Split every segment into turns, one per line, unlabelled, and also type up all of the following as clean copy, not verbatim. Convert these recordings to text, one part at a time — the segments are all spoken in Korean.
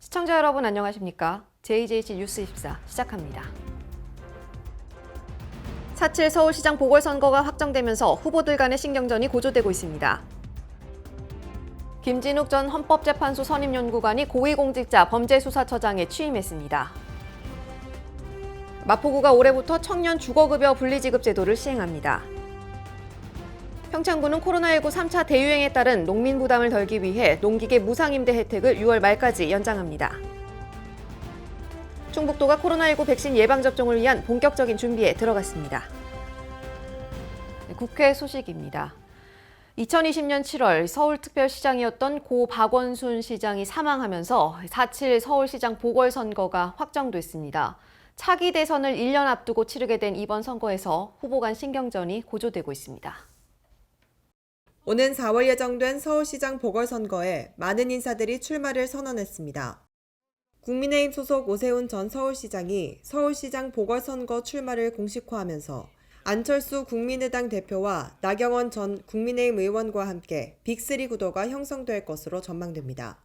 시청자 여러분 안녕하십니까? JJC 뉴스24 시작합니다. 4.7 서울시장 보궐선거가 확정되면서 후보들 간의 신경전이 고조되고 있습니다. 김진욱 전 헌법재판소 선임연구관이 고위공직자 범죄수사처장에 취임했습니다. 마포구가 올해부터 청년 주거급여 분리지급 제도를 시행합니다. 평창구는 코로나19 3차 대유행에 따른 농민 부담을 덜기 위해 농기계 무상임대 혜택을 6월 말까지 연장합니다. 충북도가 코로나19 백신 예방접종을 위한 본격적인 준비에 들어갔습니다. 국회 소식입니다. 2020년 7월 서울특별시장이었던 고 박원순 시장이 사망하면서 4.7 서울시장 보궐선거가 확정됐습니다. 차기 대선을 1년 앞두고 치르게 된 이번 선거에서 후보 간 신경전이 고조되고 있습니다.
오는 4월 예정된 서울시장 보궐선거에 많은 인사들이 출마를 선언했습니다. 국민의힘 소속 오세훈 전 서울시장이 서울시장 보궐선거 출마를 공식화하면서 안철수 국민의당 대표와 나경원 전 국민의힘 의원과 함께 빅3 구도가 형성될 것으로 전망됩니다.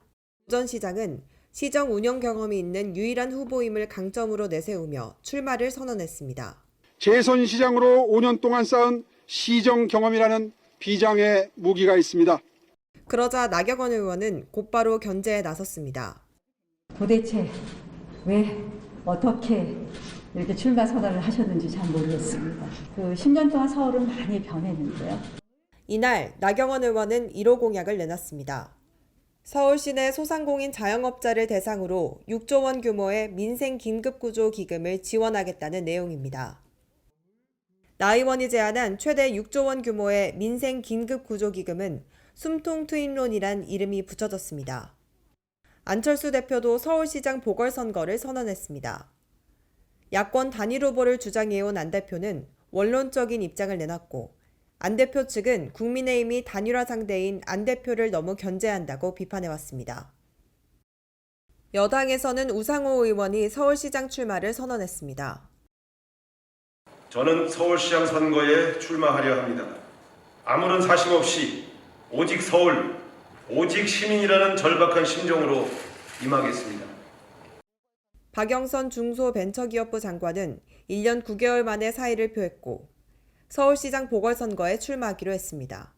전 시장은 시정 운영 경험이 있는 유일한 후보임을 강점으로 내세우며 출마를 선언했습니다.
재선 시장으로 5년 동안 쌓은 시정 경험이라는 비장의 무기가 있습니다.
그러자 나경원 의원은 곧바로 견제에 나섰습니다.
도대체 왜 어떻게 이렇게 출마 선언을 하셨는지 잘 모르겠습니다. 10년 동안 서울은 많이 변했는데요.
이날 나경원 의원은 1호 공약을 내놨습니다. 서울 시내 소상공인 자영업자를 대상으로 6조 원 규모의 민생 긴급구조 기금을 지원하겠다는 내용입니다. 나 의원이 제안한 최대 6조 원 규모의 민생 긴급구조기금은 숨통 트윈론이란 이름이 붙여졌습니다. 안철수 대표도 서울시장 보궐선거를 선언했습니다. 야권 단일 후보를 주장해온 안 대표는 원론적인 입장을 내놨고 안 대표 측은 국민의힘이 단일화 상대인 안 대표를 너무 견제한다고 비판해왔습니다. 여당에서는 우상호 의원이 서울시장 출마를 선언했습니다.
저는 서울시장 선거에 출마하려 합니다. 아무런 사심 없이 오직 서울, 오직 시민이라는 절박한 심정으로 임하겠습니다.
박영선 중소벤처기업부 장관은 1년 9개월 만에 사의를 표했고 서울시장 보궐선거에 출마하기로 했습니다.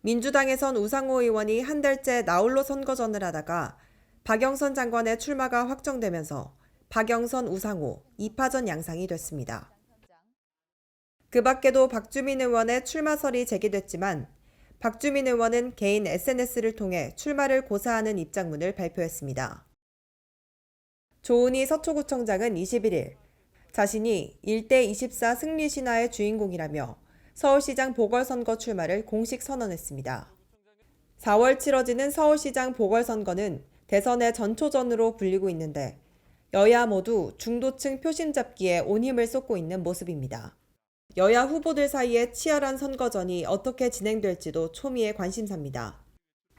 민주당에선 우상호 의원이 한 달째 나홀로 선거전을 하다가 박영선 장관의 출마가 확정되면서 박영선, 우상호 2파전 양상이 됐습니다. 그 밖에도 박주민 의원의 출마설이 제기됐지만 박주민 의원은 개인 SNS를 통해 출마를 고사하는 입장문을 발표했습니다. 조은희 서초구청장은 21일 자신이 1대24 승리 신화의 주인공이라며 서울시장 보궐선거 출마를 공식 선언했습니다. 4월 치러지는 서울시장 보궐선거는 대선의 전초전으로 불리고 있는데 여야 모두 중도층 표심 잡기에 온 힘을 쏟고 있는 모습입니다. 여야 후보들 사이의 치열한 선거전이 어떻게 진행될지도 초미의 관심사입니다.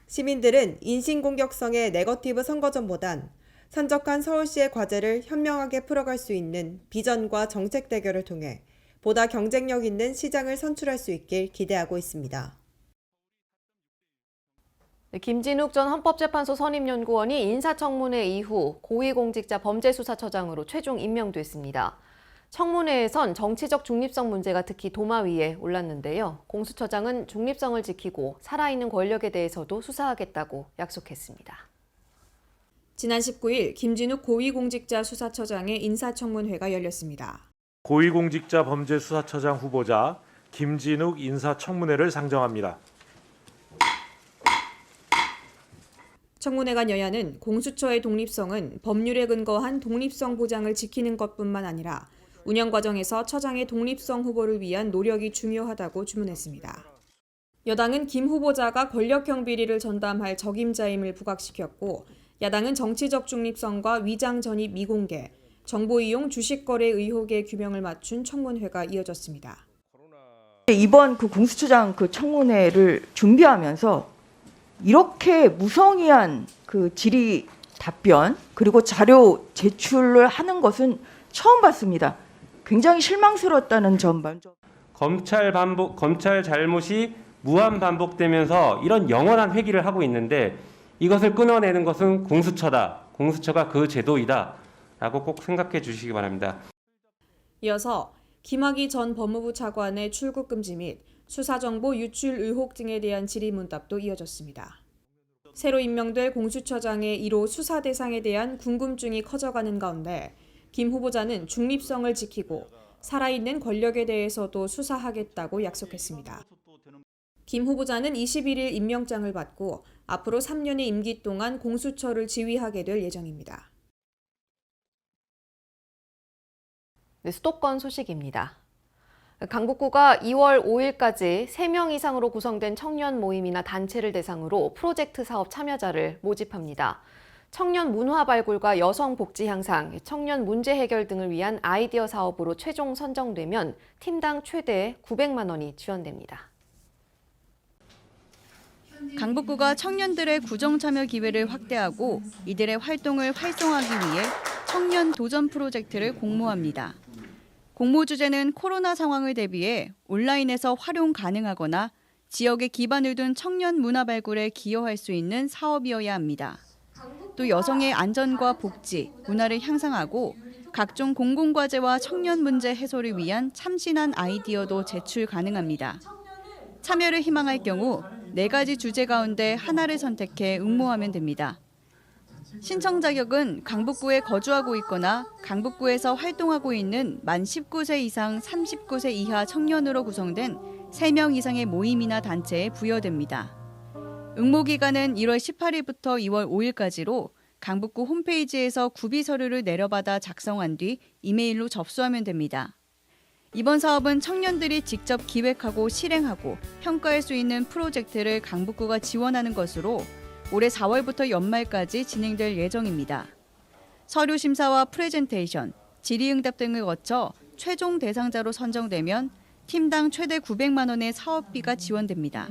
시민들은 인신공격성의 네거티브 선거전보단 산적한 서울시의 과제를 현명하게 풀어갈 수 있는 비전과 정책 대결을 통해 보다 경쟁력 있는 시장을 선출할 수 있길 기대하고 있습니다.
김진욱 전 헌법재판소 선임연구원이 인사청문회 이후 고위공직자 범죄수사처장으로 최종 임명됐습니다. 청문회에선 정치적 중립성 문제가 특히 도마 위에 올랐는데요. 공수처장은 중립성을 지키고 살아있는 권력에 대해서도 수사하겠다고 약속했습니다.
지난 19일 김진욱 고위공직자 수사처장의 인사청문회가 열렸습니다.
고위공직자 범죄수사처장 후보자 김진욱 인사청문회를 상정합니다.
청문회 간 여야는 공수처의 독립성은 법률에 근거한 독립성 보장을 지키는 것뿐만 아니라 운영 과정에서 처장의 독립성 후보를 위한 노력이 중요하다고 주문했습니다. 여당은 김 후보자가 권력형 비리를 전담할 적임자임을 부각시켰고 야당은 정치적 중립성과 위장 전입 미공개, 정보 이용 주식 거래 의혹의 규명을 맞춘 청문회가 이어졌습니다.
이번 공수처장 청문회를 준비하면서 이렇게 무성의한 질의 답변 그리고 자료 제출을 하는 것은 처음 봤습니다. 굉장히 실망스러웠다는 점 먼저.
검찰 잘못이 무한 반복되면서 이런 영원한 회기를 하고 있는데 이것을 끊어내는 것은 공수처다. 공수처가 그 제도이다. 라고 꼭 생각해 주시기 바랍니다.
이어서 김학의 전 법무부 차관의 출국 금지 및 수사정보 유출 의혹 등에 대한 질의문답도 이어졌습니다. 새로 임명될 공수처장의 1호 수사 대상에 대한 궁금증이 커져가는 가운데 김 후보자는 중립성을 지키고 살아있는 권력에 대해서도 수사하겠다고 약속했습니다. 김 후보자는 21일 임명장을 받고 앞으로 3년의 임기 동안 공수처를 지휘하게 될 예정입니다.
네, 수도권 소식입니다. 강북구가 2월 5일까지 3명 이상으로 구성된 청년 모임이나 단체를 대상으로 프로젝트 사업 참여자를 모집합니다. 청년 문화 발굴과 여성 복지 향상, 청년 문제 해결 등을 위한 아이디어 사업으로 최종 선정되면 팀당 최대 900만 원이 지원됩니다.
강북구가 청년들의 구정 참여 기회를 확대하고 이들의 활동을 활성화하기 위해 청년 도전 프로젝트를 공모합니다. 공모 주제는 코로나 상황을 대비해 온라인에서 활용 가능하거나 지역에 기반을 둔 청년 문화 발굴에 기여할 수 있는 사업이어야 합니다. 또 여성의 안전과 복지, 문화를 향상하고 각종 공공과제와 청년 문제 해소를 위한 참신한 아이디어도 제출 가능합니다. 참여를 희망할 경우 4가지 주제 가운데 하나를 선택해 응모하면 됩니다. 신청 자격은 강북구에 거주하고 있거나 강북구에서 활동하고 있는 만 19세 이상 39세 이하 청년으로 구성된 3명 이상의 모임이나 단체에 부여됩니다. 응모 기간은 1월 18일부터 2월 5일까지로 강북구 홈페이지에서 구비 서류를 내려받아 작성한 뒤 이메일로 접수하면 됩니다. 이번 사업은 청년들이 직접 기획하고 실행하고 평가할 수 있는 프로젝트를 강북구가 지원하는 것으로 올해 4월부터 연말까지 진행될 예정입니다. 서류 심사와 프레젠테이션, 질의응답 등을 거쳐 최종 대상자로 선정되면 팀당 최대 900만 원의 사업비가 지원됩니다.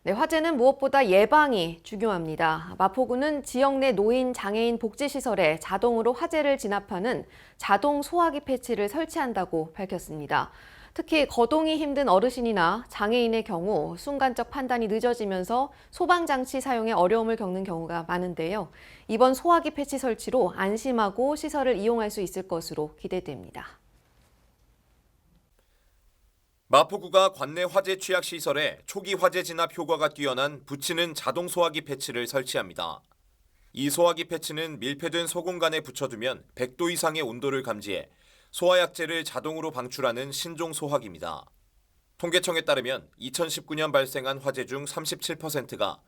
네, 화재는 무엇보다 예방이 중요합니다. 마포구는 지역 내 노인, 장애인 복지시설에 자동으로 화재를 진압하는 자동 소화기 패치를 설치한다고 밝혔습니다. 특히 거동이 힘든 어르신이나 장애인의 경우 순간적 판단이 늦어지면서 소방장치 사용에 어려움을 겪는 경우가 많은데요. 이번 소화기 패치 설치로 안심하고 시설을 이용할 수 있을 것으로 기대됩니다.
마포구가 관내 화재 취약 시설에 초기 화재 진압 효과가 뛰어난 붙이는 자동 소화기 패치를 설치합니다. 이 소화기 패치는 밀폐된 소공간에 붙여두면 100도 이상의 온도를 감지해 소화약재를 자동으로 방출하는 신종 소화기입니다. 통계청에 따르면 2019년 발생한 화재 중 37%가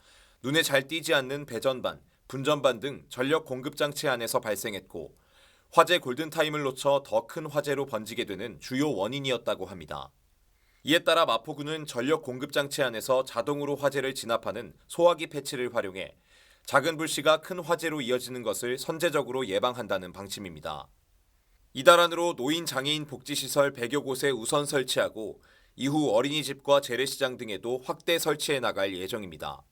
눈에 잘 띄지 않는 배전반, 분전반 등 전력 공급 장치 안에서 발생했고 화재 골든타임을 놓쳐 더 큰 화재로 번지게 되는 주요 원인이었다고 합니다. 이에 따라 마포구는 전력 공급 장치 안에서 자동으로 화재를 진압하는 소화기 패치를 활용해 작은 불씨가 큰 화재로 이어지는 것을 선제적으로 예방한다는 방침입니다. 이달 안으로 노인 장애인 복지시설 100여 곳에 우선 설치하고 이후 어린이집과 재래시장 등에도 확대 설치해 나갈 예정입니다.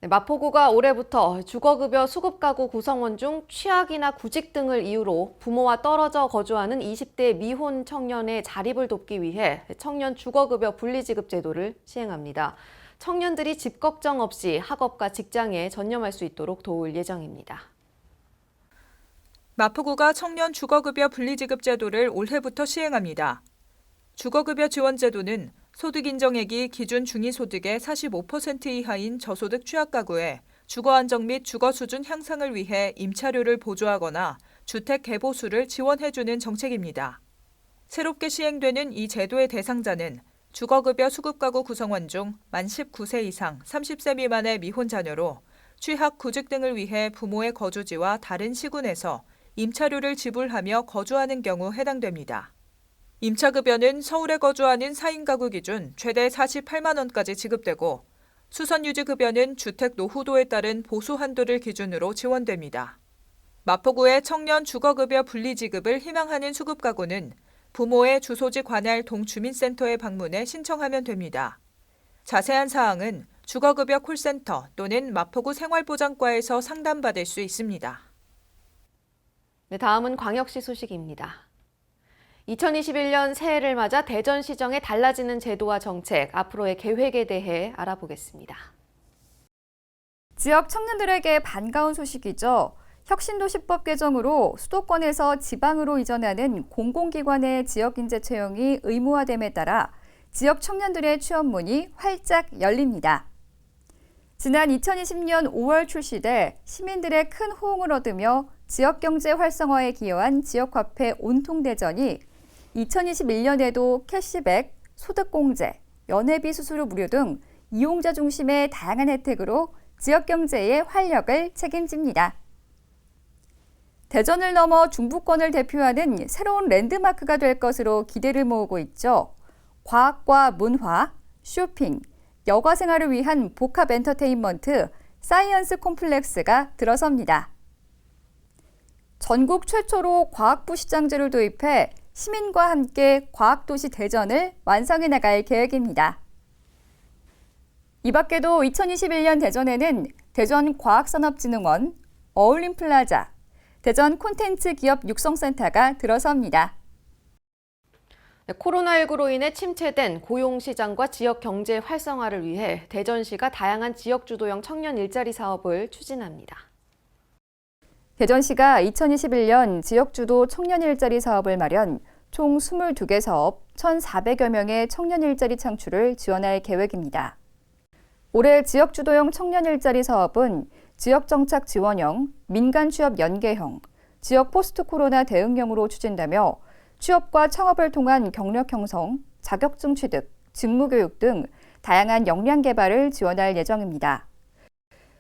네, 마포구가 올해부터 주거급여 수급가구 구성원 중 취학이나 구직 등을 이유로 부모와 떨어져 거주하는 20대 미혼 청년의 자립을 돕기 위해 청년 주거급여 분리지급 제도를 시행합니다. 청년들이 집 걱정 없이 학업과 직장에 전념할 수 있도록 도울 예정입니다.
마포구가 청년 주거급여 분리지급 제도를 올해부터 시행합니다. 주거급여 지원 제도는 소득 인정액이 기준 중위소득의 45% 이하인 저소득 취약가구에 주거안정 및 주거수준 향상을 위해 임차료를 보조하거나 주택 개보수를 지원해주는 정책입니다. 새롭게 시행되는 이 제도의 대상자는 주거급여 수급가구 구성원 중 만 19세 이상 30세 미만의 미혼 자녀로 취학, 구직 등을 위해 부모의 거주지와 다른 시군에서 임차료를 지불하며 거주하는 경우 해당됩니다. 임차급여는 서울에 거주하는 4인 가구 기준 최대 48만 원까지 지급되고 수선유지급여는 주택 노후도에 따른 보수 한도를 기준으로 지원됩니다. 마포구의 청년 주거급여 분리지급을 희망하는 수급가구는 부모의 주소지 관할 동주민센터에 방문해 신청하면 됩니다. 자세한 사항은 주거급여 콜센터 또는 마포구 생활보장과에서 상담받을 수 있습니다.
네, 다음은 광역시 소식입니다. 2021년 새해를 맞아 대전시정의 달라지는 제도와 정책, 앞으로의 계획에 대해 알아보겠습니다.
지역 청년들에게 반가운 소식이죠. 혁신도시법 개정으로 수도권에서 지방으로 이전하는 공공기관의 지역인재 채용이 의무화됨에 따라 지역 청년들의 취업문이 활짝 열립니다. 지난 2020년 5월 출시돼 시민들의 큰 호응을 얻으며 지역경제 활성화에 기여한 지역화폐 온통대전이 2021년에도 캐시백, 소득공제, 연회비 수수료 무료 등 이용자 중심의 다양한 혜택으로 지역경제의 활력을 책임집니다. 대전을 넘어 중부권을 대표하는 새로운 랜드마크가 될 것으로 기대를 모으고 있죠. 과학과 문화, 쇼핑, 여가 생활을 위한 복합 엔터테인먼트, 사이언스 콤플렉스가 들어섭니다. 전국 최초로 과학부 시장제를 도입해 시민과 함께 과학도시 대전을 완성해 나갈 계획입니다. 이 밖에도 2021년 대전에는 대전과학산업진흥원, 어울림플라자, 대전 콘텐츠 기업 육성센터가 들어섭니다.
코로나19로 인해 침체된 고용시장과 지역 경제 활성화를 위해 대전시가 다양한 지역주도형 청년 일자리 사업을 추진합니다.
대전시가 2021년 지역주도 청년 일자리 사업을 마련, 총 22개 사업 1,400여 명의 청년 일자리 창출을 지원할 계획입니다. 올해 지역주도형 청년 일자리 사업은 지역정착 지원형, 민간취업 연계형, 지역 포스트 코로나 대응형으로 추진되며 취업과 창업을 통한 경력 형성, 자격증 취득, 직무교육 등 다양한 역량 개발을 지원할 예정입니다.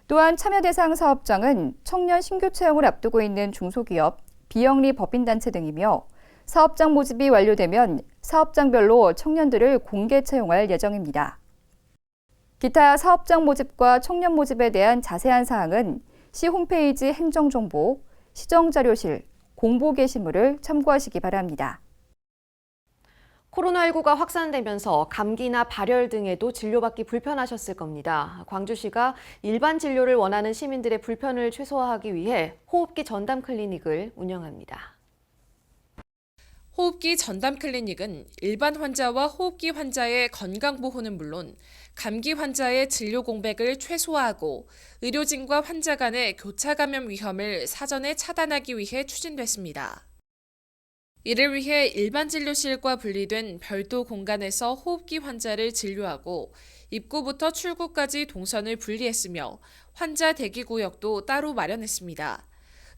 또한 참여 대상 사업장은 청년 신규 채용을 앞두고 있는 중소기업, 비영리 법인단체 등이며 사업장 모집이 완료되면 사업장별로 청년들을 공개 채용할 예정입니다. 기타 사업장 모집과 청년 모집에 대한 자세한 사항은 시 홈페이지 행정정보, 시정자료실, 공보 게시물을 참고하시기 바랍니다.
코로나19가 확산되면서 감기나 발열 등에도 진료받기 불편하셨을 겁니다. 광주시가 일반 진료를 원하는 시민들의 불편을 최소화하기 위해 호흡기 전담 클리닉을 운영합니다.
호흡기 전담 클리닉은 일반 환자와 호흡기 환자의 건강보호는 물론 감기 환자의 진료 공백을 최소화하고 의료진과 환자 간의 교차 감염 위험을 사전에 차단하기 위해 추진됐습니다. 이를 위해 일반 진료실과 분리된 별도 공간에서 호흡기 환자를 진료하고 입구부터 출구까지 동선을 분리했으며 환자 대기구역도 따로 마련했습니다.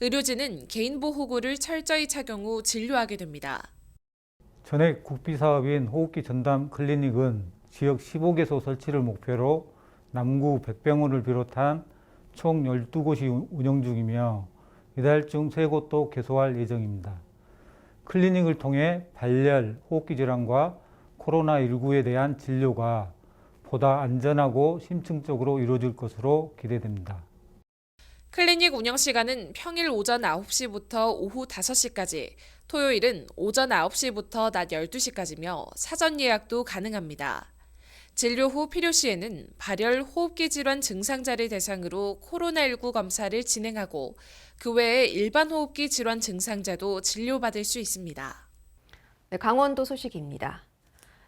의료진은 개인보호구를 철저히 착용 후 진료하게 됩니다.
전액 국비사업인 호흡기 전담 클리닉은 지역 15개소 설치를 목표로 남구 백병원을 비롯한 총 12곳이 운영 중이며 이달 중 3곳도 개소할 예정입니다. 클리닉을 통해 발열, 호흡기 질환과 코로나19에 대한 진료가 보다 안전하고 심층적으로 이루어질 것으로 기대됩니다.
클리닉 운영 시간은 평일 오전 9시부터 오후 5시까지, 토요일은 오전 9시부터 낮 12시까지며 사전 예약도 가능합니다. 진료 후 필요 시에는 발열, 호흡기 질환 증상자를 대상으로 코로나19 검사를 진행하고 그 외에 일반 호흡기 질환 증상자도 진료받을 수 있습니다.
네, 강원도 소식입니다.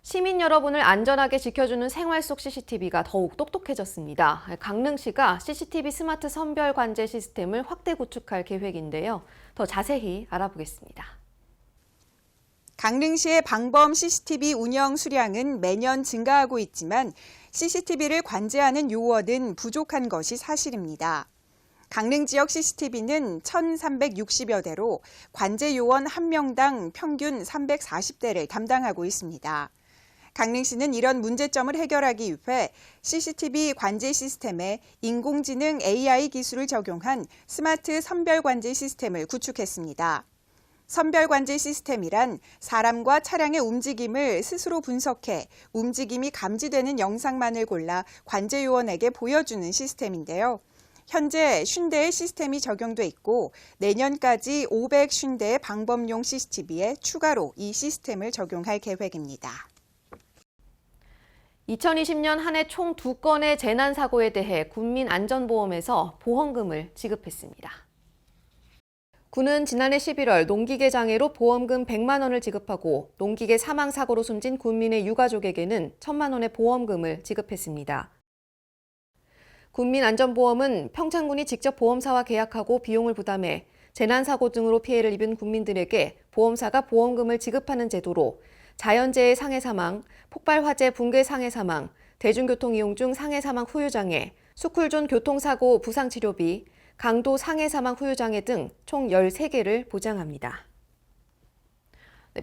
시민 여러분을 안전하게 지켜주는 생활 속 CCTV가 더욱 똑똑해졌습니다. 강릉시가 CCTV 스마트 선별 관제 시스템을 확대 구축할 계획인데요. 더 자세히 알아보겠습니다.
강릉시의 방범 CCTV 운영 수량은 매년 증가하고 있지만 CCTV를 관제하는 요원은 부족한 것이 사실입니다. 강릉 지역 CCTV는 1,360여 대로 관제 요원 1명당 평균 340대를 담당하고 있습니다. 강릉시는 이런 문제점을 해결하기 위해 CCTV 관제 시스템에 인공지능 AI 기술을 적용한 스마트 선별 관제 시스템을 구축했습니다. 선별 관제 시스템이란 사람과 차량의 움직임을 스스로 분석해 움직임이 감지되는 영상만을 골라 관제 요원에게 보여주는 시스템인데요. 현재 50대의 시스템이 적용돼 있고 내년까지 550대의 방범용 CCTV에 추가로 이 시스템을 적용할 계획입니다.
2020년 한 해 총 2건의 재난사고에 대해 국민안전보험에서 보험금을 지급했습니다. 군은 지난해 11월 농기계 장애로 보험금 100만 원을 지급하고 농기계 사망 사고로 숨진 군민의 유가족에게는 1,000만 원의 보험금을 지급했습니다. 군민안전보험은 평창군이 직접 보험사와 계약하고 비용을 부담해 재난사고 등으로 피해를 입은 군민들에게 보험사가 보험금을 지급하는 제도로 자연재해 상해 사망, 폭발 화재 붕괴 상해 사망, 대중교통 이용 중 상해 사망 후유장애, 스쿨존 교통사고 부상치료비, 강도 상해 사망 후유장애 등 총 13개를 보장합니다.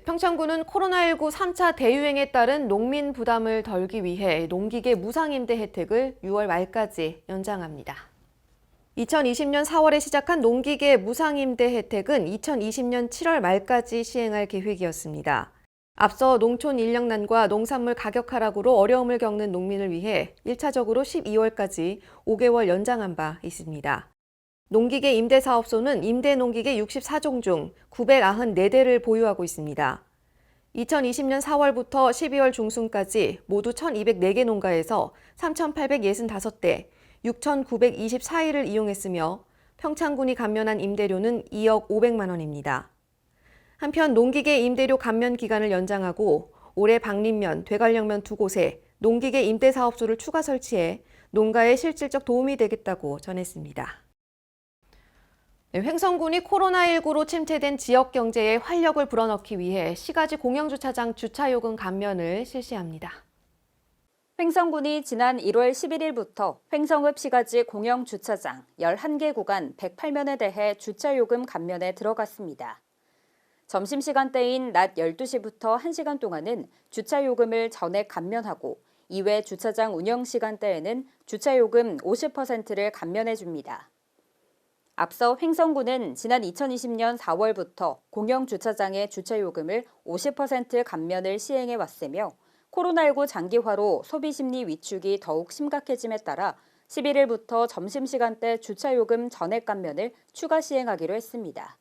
평창군은 코로나19 3차 대유행에 따른 농민 부담을 덜기 위해 농기계 무상임대 혜택을 6월 말까지 연장합니다. 2020년 4월에 시작한 농기계 무상임대 혜택은 2020년 7월 말까지 시행할 계획이었습니다. 앞서 농촌 인력난과 농산물 가격 하락으로 어려움을 겪는 농민을 위해 1차적으로 12월까지 5개월 연장한 바 있습니다. 농기계 임대사업소는 임대농기계 64종 중 994대를 보유하고 있습니다. 2020년 4월부터 12월 중순까지 모두 1,204개 농가에서 3,865대, 6,924일을 이용했으며 평창군이 감면한 임대료는 2억 500만 원입니다. 한편 농기계 임대료 감면 기간을 연장하고 올해 방림면, 되관령면 2곳에 농기계 임대사업소를 추가 설치해 농가에 실질적 도움이 되겠다고 전했습니다. 횡성군이 코로나19로 침체된 지역 경제에 활력을 불어넣기 위해 시가지 공영주차장 주차요금 감면을 실시합니다.
횡성군이 지난 1월 11일부터 횡성읍 시가지 공영주차장 11개 구간 108면에 대해 주차요금 감면에 들어갔습니다. 점심시간대인 낮 12시부터 1시간 동안은 주차요금을 전액 감면하고 이외 주차장 운영시간대에는 주차요금 50%를 감면해줍니다. 앞서 횡성군은 지난 2020년 4월부터 공영주차장의 주차요금을 50% 감면을 시행해왔으며 코로나19 장기화로 소비심리 위축이 더욱 심각해짐에 따라 11일부터 점심시간대 주차요금 전액 감면을 추가 시행하기로 했습니다.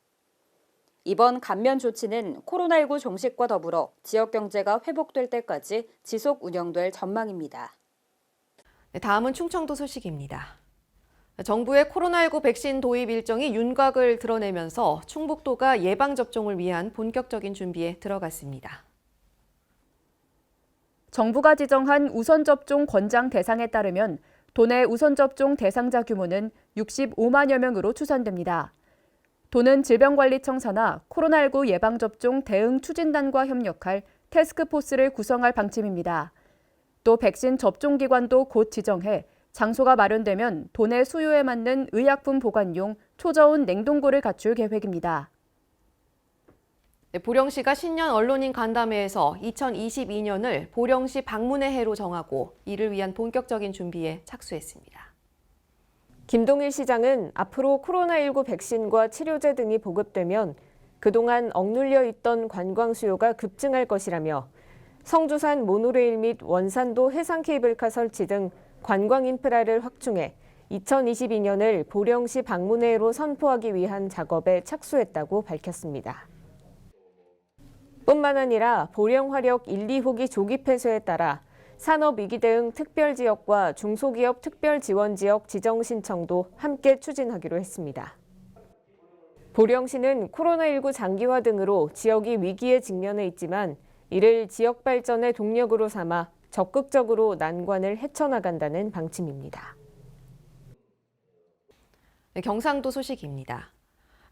이번 감면 조치는 코로나19 종식과 더불어 지역 경제가 회복될 때까지 지속 운영될 전망입니다.
다음은 충청도 소식입니다. 정부의 코로나19 백신 도입 일정이 윤곽을 드러내면서 충북도가 예방접종을 위한 본격적인 준비에 들어갔습니다.
정부가 지정한 우선접종 권장 대상에 따르면 도내 우선접종 대상자 규모는 65만여 명으로 추산됩니다. 도는 질병관리청사나 코로나19 예방접종 대응 추진단과 협력할 태스크포스를 구성할 방침입니다. 또 백신 접종기관도 곧 지정해 장소가 마련되면 도내 수요에 맞는 의약품 보관용 초저온 냉동고를 갖출 계획입니다.
보령시가 신년 언론인 간담회에서 2022년을 보령시 방문의 해로 정하고 이를 위한 본격적인 준비에 착수했습니다.
김동일 시장은 앞으로 코로나19 백신과 치료제 등이 보급되면 그동안 억눌려 있던 관광 수요가 급증할 것이라며 성주산 모노레일 및 원산도 해상 케이블카 설치 등 관광 인프라를 확충해 2022년을 보령시 방문해로 선포하기 위한 작업에 착수했다고 밝혔습니다. 뿐만 아니라 보령 화력 1, 2호기 조기 폐쇄에 따라 산업위기 대응 특별지역과 중소기업 특별지원지역 지정 신청도 함께 추진하기로 했습니다. 보령시는 코로나19 장기화 등으로 지역이 위기에 직면해 있지만 이를 지역 발전의 동력으로 삼아 적극적으로 난관을 헤쳐나간다는 방침입니다.
경상도 소식입니다.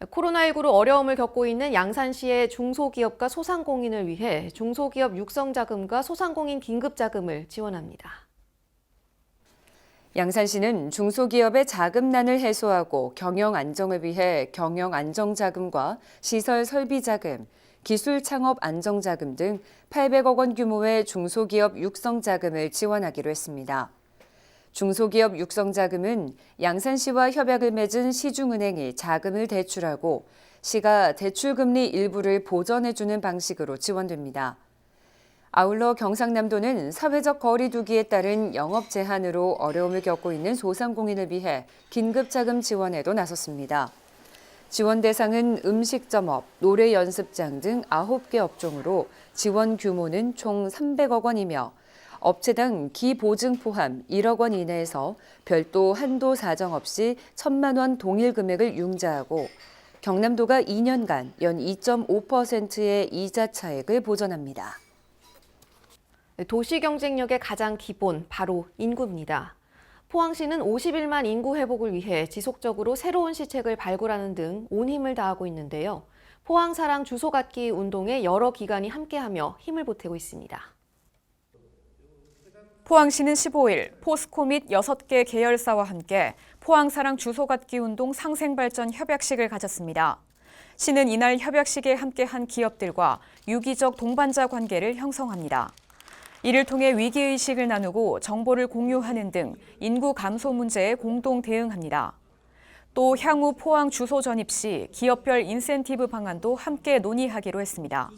코로나19로 어려움을 겪고 있는 양산시의 중소기업과 소상공인을 위해 중소기업 육성자금과 소상공인 긴급자금을 지원합니다.
양산시는 중소기업의 자금난을 해소하고 경영 안정을 위해 경영 안정자금과 시설 설비자금, 기술 창업 안정자금 등 800억 원 규모의 중소기업 육성자금을 지원하기로 했습니다. 중소기업 육성자금은 양산시와 협약을 맺은 시중은행이 자금을 대출하고 시가 대출금리 일부를 보전해주는 방식으로 지원됩니다. 아울러 경상남도는 사회적 거리 두기에 따른 영업 제한으로 어려움을 겪고 있는 소상공인을 위해 긴급자금 지원에도 나섰습니다. 지원 대상은 음식점업, 노래 연습장 등 9개 업종으로 지원 규모는 총 300억 원이며 업체당 기보증 포함 1억 원 이내에서 별도 한도 사정 없이 1,000만 원 동일 금액을 융자하고 경남도가 2년간 연 2.5%의 이자 차익을 보전합니다.
도시 경쟁력의 가장 기본, 바로 인구입니다. 포항시는 51만 인구 회복을 위해 지속적으로 새로운 시책을 발굴하는 등 온 힘을 다하고 있는데요. 포항사랑 주소 갖기 운동에 여러 기관이 함께하며 힘을 보태고 있습니다.
포항시는 15일 포스코 및 6개 계열사와 함께 포항사랑 주소 갖기 운동 상생발전 협약식을 가졌습니다. 시는 이날 협약식에 함께한 기업들과 유기적 동반자 관계를 형성합니다. 이를 통해 위기의식을 나누고 정보를 공유하는 등 인구 감소 문제에 공동 대응합니다. 또 향후 포항 주소 전입 시 기업별 인센티브 방안도 함께 논의하기로 했습니다.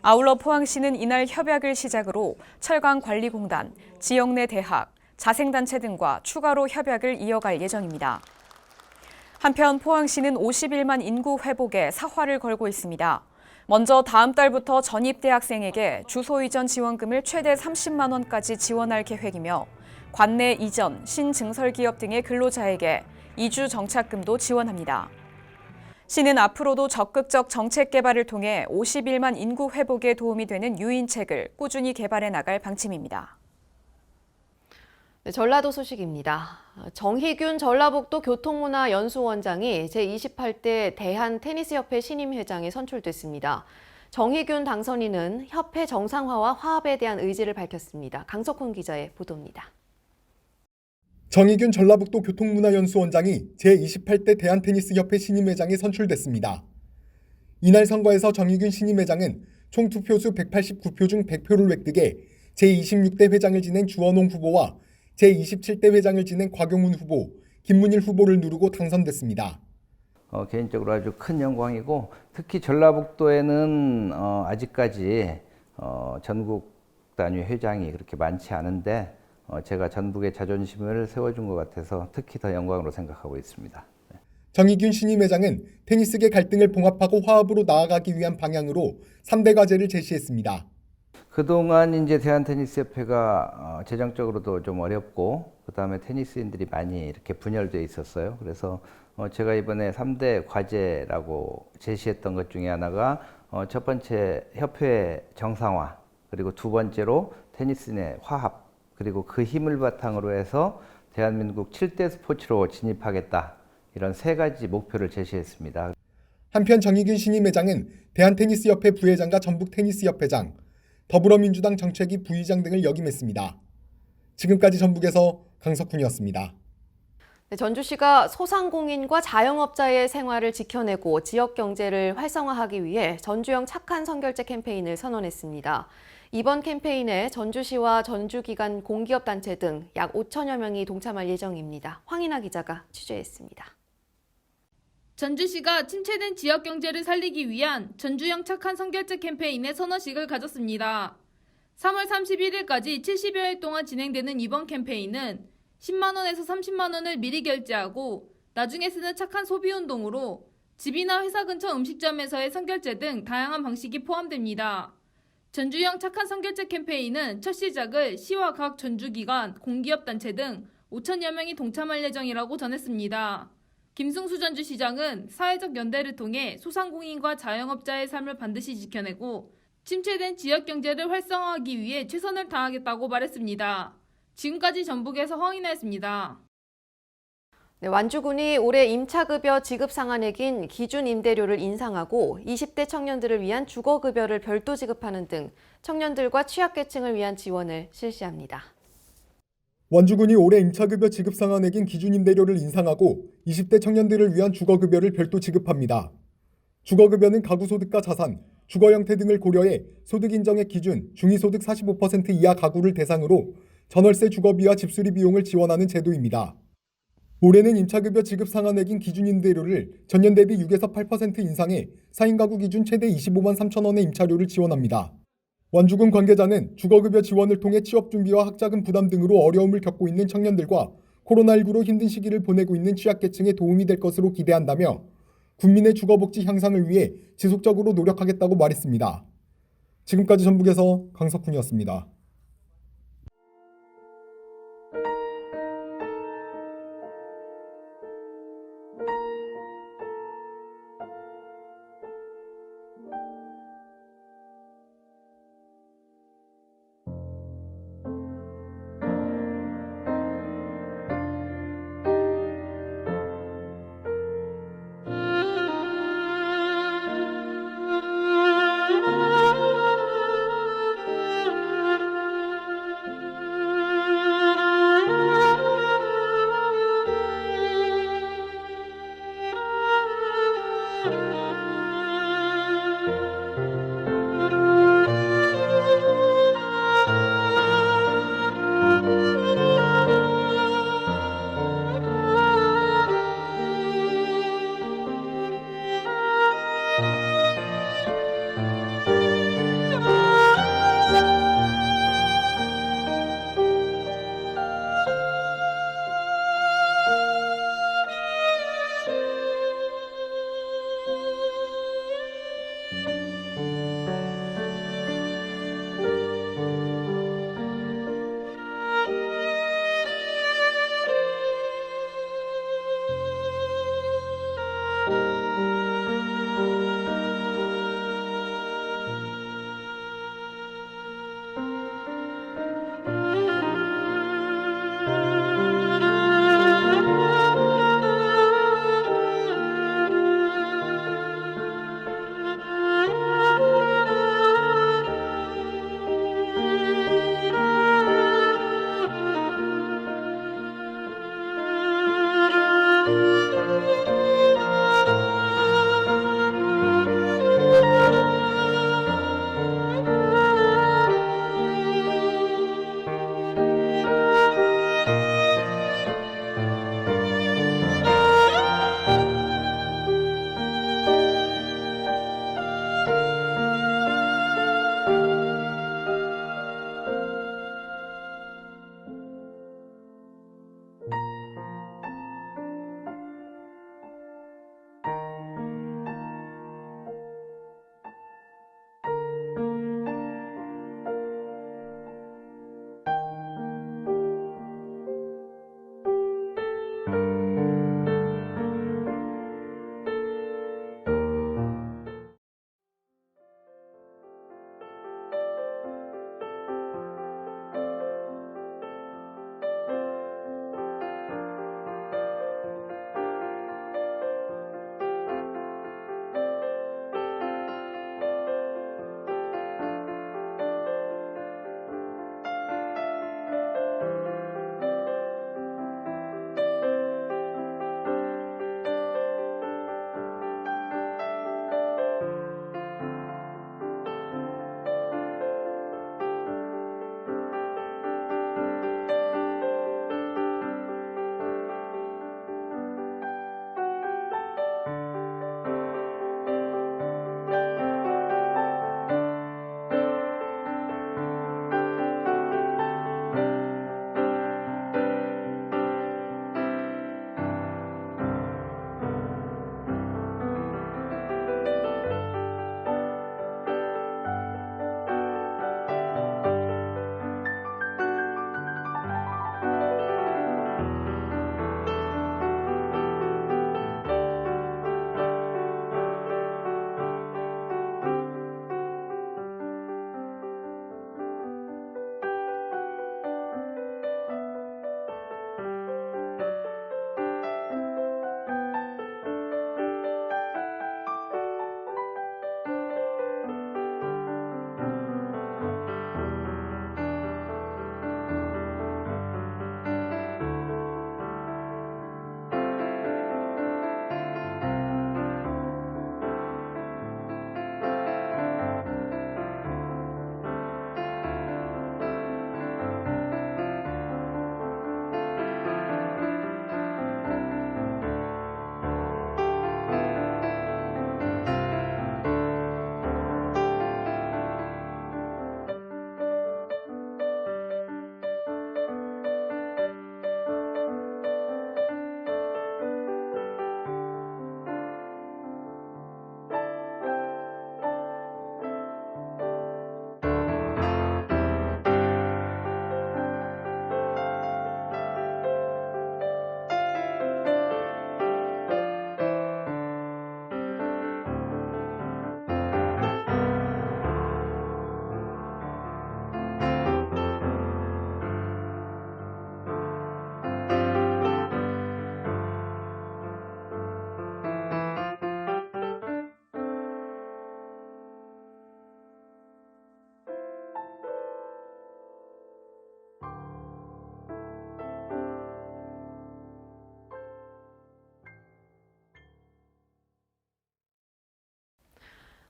아울러 포항시는 이날 협약을 시작으로 철강관리공단, 지역 내 대학, 자생단체 등과 추가로 협약을 이어갈 예정입니다. 한편 포항시는 51만 인구 회복에 사활을 걸고 있습니다. 먼저 다음 달부터 전입대학생에게 주소 이전 지원금을 최대 30만 원까지 지원할 계획이며 관내 이전, 신증설 기업 등의 근로자에게 이주 정착금도 지원합니다. 시는 앞으로도 적극적 정책 개발을 통해 51만 인구 회복에 도움이 되는 유인책을 꾸준히 개발해 나갈 방침입니다.
네, 전라도 소식입니다. 정희균 전라북도 교통문화연수원장이 제28대 대한테니스협회 신임회장에 선출됐습니다. 정희균 당선인은 협회 정상화와 화합에 대한 의지를 밝혔습니다. 강석훈 기자의 보도입니다.
정희균 전라북도 교통문화연수원장이 제28대 대한테니스협회 신임회장에 선출됐습니다. 이날 선거에서 정희균 신임회장은 총 투표수 189표 중 100표를 획득해 제26대 회장을 지낸 주원홍 후보와 제27대 회장을 지낸 곽용훈 후보, 김문일 후보를 누르고 당선됐습니다.
개인적으로 아주 큰 영광이고 특히 전라북도에는 아직까지 전국 단위 회장이 그렇게 많지 않은데 제가 전북의 자존심을 세워준 것 같아서 특히 더 영광으로 생각하고 있습니다.
정희균 신임회장은 테니스계 갈등을 봉합하고 화합으로 나아가기 위한 방향으로 3대 과제를 제시했습니다.
그동안 이제 대한테니스협회가 재정적으로도 좀 어렵고 그다음에 테니스인들이 많이 이렇게 분열돼 있었어요. 그래서 제가 이번에 3대 과제라고 제시했던 것 중에 하나가 첫 번째 협회 정상화, 그리고 두 번째로 테니스인의 화합, 그리고 그 힘을 바탕으로 해서 대한민국 7대 스포츠로 진입하겠다. 이런 세 가지 목표를 제시했습니다.
한편 정희균 신임회장은 대한테니스협회 부회장과 전북테니스협회장, 더불어민주당 정책위 부의장 등을 역임했습니다. 지금까지 전북에서 강석훈이었습니다.
네, 전주시가 소상공인과 자영업자의 생활을 지켜내고 지역 경제를 활성화하기 위해 전주형 착한 선결제 캠페인을 선언했습니다. 이번 캠페인에 전주시와 전주기관 공기업단체 등 약 5천여 명이 동참할 예정입니다. 황인아 기자가 취재했습니다.
전주시가 침체된 지역 경제를 살리기 위한 전주형 착한 선결제 캠페인의 선언식을 가졌습니다. 3월 31일까지 70여일 동안 진행되는 이번 캠페인은 10만 원에서 30만 원을 미리 결제하고 나중에 쓰는 착한 소비운동으로 집이나 회사 근처 음식점에서의 선결제 등 다양한 방식이 포함됩니다. 전주형 착한 선결제 캠페인은 첫 시작을 시와 각 전주기관, 공기업단체 등 5천여 명이 동참할 예정이라고 전했습니다. 김승수 전주시장은 사회적 연대를 통해 소상공인과 자영업자의 삶을 반드시 지켜내고 침체된 지역 경제를 활성화하기 위해 최선을 다하겠다고 말했습니다. 지금까지 전북에서 황인아였습니다.
네, 완주군이 올해 임차급여 지급 상한액인 기준 임대료를 인상하고 20대 청년들을 위한 주거급여를 별도 지급하는 등 청년들과 취약계층을 위한 지원을 실시합니다.
완주군이 올해 임차급여 지급 상한액인 기준 임대료를 인상하고 20대 청년들을 위한 주거급여를 별도 지급합니다. 주거급여는 가구 소득과 자산, 주거 형태 등을 고려해 소득 인정액 기준 중위소득 45% 이하 가구를 대상으로 전월세 주거비와 집수리 비용을 지원하는 제도입니다. 올해는 임차급여 지급 상한액인 기준 임대료를 전년 대비 6에서 8% 인상해 4인 가구 기준 최대 25만 3천 원의 임차료를 지원합니다. 완주군 관계자는 주거급여 지원을 통해 취업 준비와 학자금 부담 등으로 어려움을 겪고 있는 청년들과 코로나19로 힘든 시기를 보내고 있는 취약계층에 도움이 될 것으로 기대한다며 국민의 주거복지 향상을 위해 지속적으로 노력하겠다고 말했습니다. 지금까지 전북에서 강석훈이었습니다.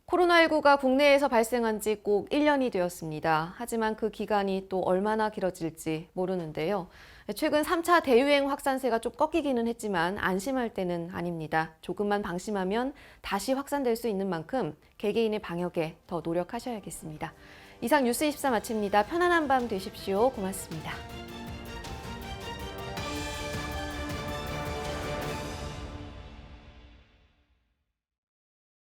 코로나19가 국내에서 발생한 지 꼭 1년이 되었습니다. 하지만 그 기간이 또 얼마나 길어질지 모르는데요. 최근 3차 대유행 확산세가 좀 꺾이기는 했지만 안심할 때는 아닙니다. 조금만 방심하면 다시 확산될 수 있는 만큼 개개인의 방역에 더 노력하셔야겠습니다. 이상 뉴스24 마칩니다. 편안한 밤 되십시오. 고맙습니다.